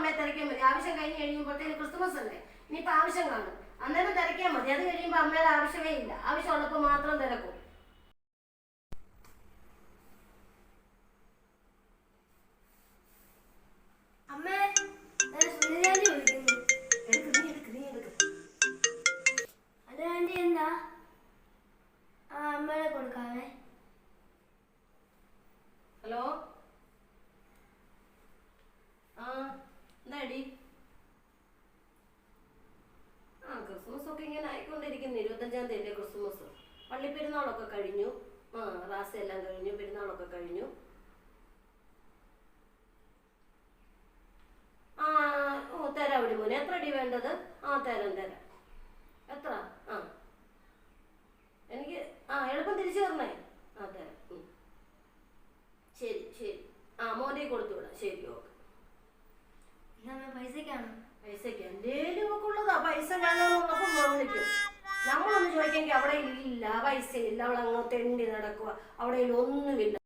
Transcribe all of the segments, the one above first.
സമയത്ത് തിരക്കിയാൽ മതി. ആവശ്യം കഴിഞ്ഞ് കഴിയുമ്പോഴത്തേക്ക് ക്രിസ്മസ് അല്ലേ, ഇനിയിപ്പോൾ ആവശ്യം കാണും, അന്നേരം തിരക്കിയാൽ മതി. അത് കഴിയുമ്പോൾ അമ്മയുടെ ആവശ്യമേ ഇല്ല, ആവശ്യമുള്ളപ്പോൾ മാത്രം തിരക്കും. ഹലോ, എന്താടി? ക്രിസ്മസ് ഒക്കെ ഇങ്ങനെ ആയിക്കൊണ്ടിരിക്കുന്നു. 25-ാം തീയതി ക്രിസ്മസ്. പള്ളിപ്പെരുന്നാളൊക്കെ കഴിഞ്ഞു, റാസ എല്ലാം കഴിഞ്ഞു, പെരുന്നാളൊക്കെ കഴിഞ്ഞു. തരാം ഇവിടെ മോനെ. എത്ര അടി വേണ്ടത്? തരാം. എത്ര? എനിക്ക് എളുപ്പം തിരിച്ചു തരണേ. തരാം. ശരി. മോനെ കൊടുത്തു വിടാം. ശരി, ഓക്കെ. പൈസക്ക് എന്തേലും ഒക്കെ ഉള്ളതാ. പൈസ വേണമെന്നുള്ളപ്പോ വിളിക്കും. നമ്മളൊന്ന് ചോദിക്കെങ്കിൽ അവിടെ ഇല്ല, പൈസ ഇല്ല, അവൾ അങ്ങ് തെണ്ടി നടക്കുക, അവിടെ ഒന്നുമില്ല.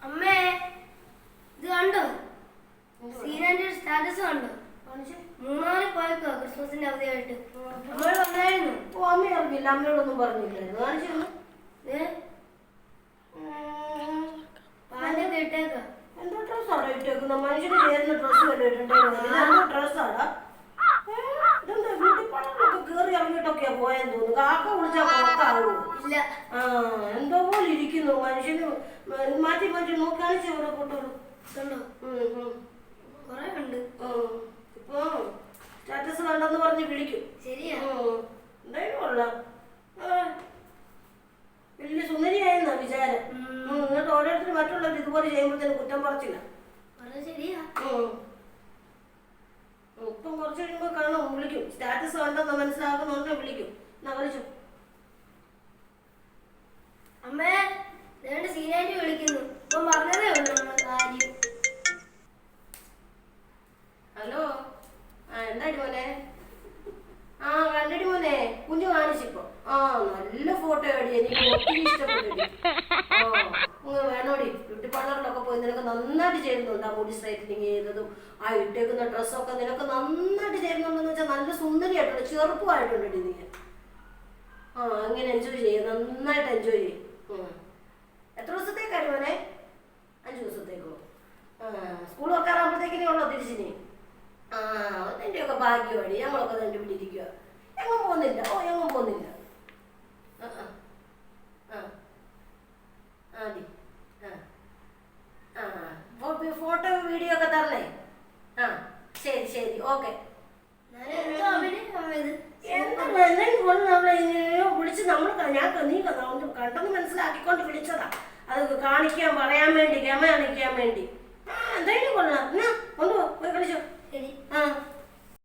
അമ്മേ, ഇത് കണ്ടോ? സീനാന്റെ സ്റ്റാറ്റസ് കണ്ടോ? മൂന്നാല് പോയക്കോ ക്രിസ്മസിന്റെ അവധിയായിട്ട്. അമ്മയോട് പറഞ്ഞായിരുന്നു. അമ്മ അറിഞ്ഞില്ല, അമ്മയോടൊന്നും പറഞ്ഞില്ലായിരുന്നു. കാണിച്ചിരുന്നു. പാലൊക്കെ ഇട്ടേക്ക. എന്തോ ഡ്രസ്സാടാ ഇട്ടേക്കുന്ന? മനുഷ്യന് ചേരുന്ന ഡ്രസ്സ് വല്ല ഇട്ടുണ്ടോ? ഡ്രസ്സാടാ. ഇതെന്താ ബ്യൂട്ടി പാർലറിലൊക്കെ കയറി ഇറങ്ങിയിട്ടൊക്കെയാ പോയെന്ന് തോന്നുന്നു. കാക്ക വിളിച്ചാൽ കാക്കാവോ? ഇല്ല. എന്തോ പോലെ ഇരിക്കുന്നു മനുഷ്യന്. മാറ്റി നോക്കി കാണിച്ചു ഇവിടെ ഫോട്ടോളൂ. കൊറേ ഉണ്ട്. ഇപ്പൊ സ്റ്റാറ്റസ് കണ്ടെന്ന് പറഞ്ഞ് വിളിക്കും. ശരിയാ. എന്തായാലും കൊള്ളാം. വലിയ സുന്ദരിയായെന്നാ വിചാരം. എന്നിട്ട് ഓരോരുത്തർ മറ്റുള്ളവർ ഇതുപോലെ ചെയ്യുമ്പോഴത്തേന് കുറ്റം പറിച്ചില്ല. ശരിയാ. ഇപ്പം കുറച്ച് കഴിയുമ്പോൾ കാണും, വിളിക്കും. സ്റ്റാറ്റസ് കണ്ടെന്ന് മനസ്സിലാക്കുന്നുണ്ടെ വിളിക്കും. എന്നാ വിളിച്ചു. അമ്മേ, സീനായിട്ട് വിളിക്കുന്നു. ഇപ്പം പറഞ്ഞതേ ഉള്ളൂ നമ്മളെ കാര്യം. ഹലോ, എന്താടി മോനെ? കണ്ടടി മോനെ, കുഞ്ഞു കാണിച്ചിപ്പോ. നല്ല ഫോട്ടോ അടി, എനിക്ക് ഒത്തിരി ഇഷ്ടപ്പെട്ടു. വേണോടി, ബ്യൂട്ടി പാർലറിലൊക്കെ പോയി നിനക്ക് നന്നായിട്ട് ചേരുന്നുണ്ട്. ആ മുടി സ്ട്രൈറ്റനിങ് ചെയ്തതും ഇട്ടേക്കുന്ന ഡ്രസ്സൊക്കെ നിനക്ക് നന്നായിട്ട് ചേരുന്നുണ്ടെന്ന് വെച്ചാൽ നല്ല സുന്ദരിയായിട്ടുണ്ട്, ചെറുപ്പമായിട്ടുണ്ടടി നീ. അങ്ങനെ എൻജോയ് ചെയ്യും, നന്നായിട്ട് എൻജോയ് ചെയ്യും. എത്ര ദിവസത്തേക്കാണ് മോനെ? 5 ദിവസത്തേക്കോ? സ്കൂൾ വെക്കാറാകുമ്പോഴത്തേക്കിനേ ഉള്ളോ തിരിച്ചിനി? നിന്റെയൊക്കെ ഭാഗ്യമാടി. ഞങ്ങളൊക്കെ തന്നെ പിടിയിരിക്കുക. എങ്ങും പോകുന്നില്ല. എങ്ങും പോകുന്നില്ല. ഫോട്ടോ വീഡിയോ ഒക്കെ തരണേ. ശരി, ഓക്കെ. വിളിച്ച് നീ കണ്ടെന്ന് മനസ്സിലാക്കിക്കൊണ്ട് വിളിച്ചതാ. അത് കാണിക്കാൻ പറയാൻ വേണ്ടി, ഗമ കാണിക്കാൻ വേണ്ടി.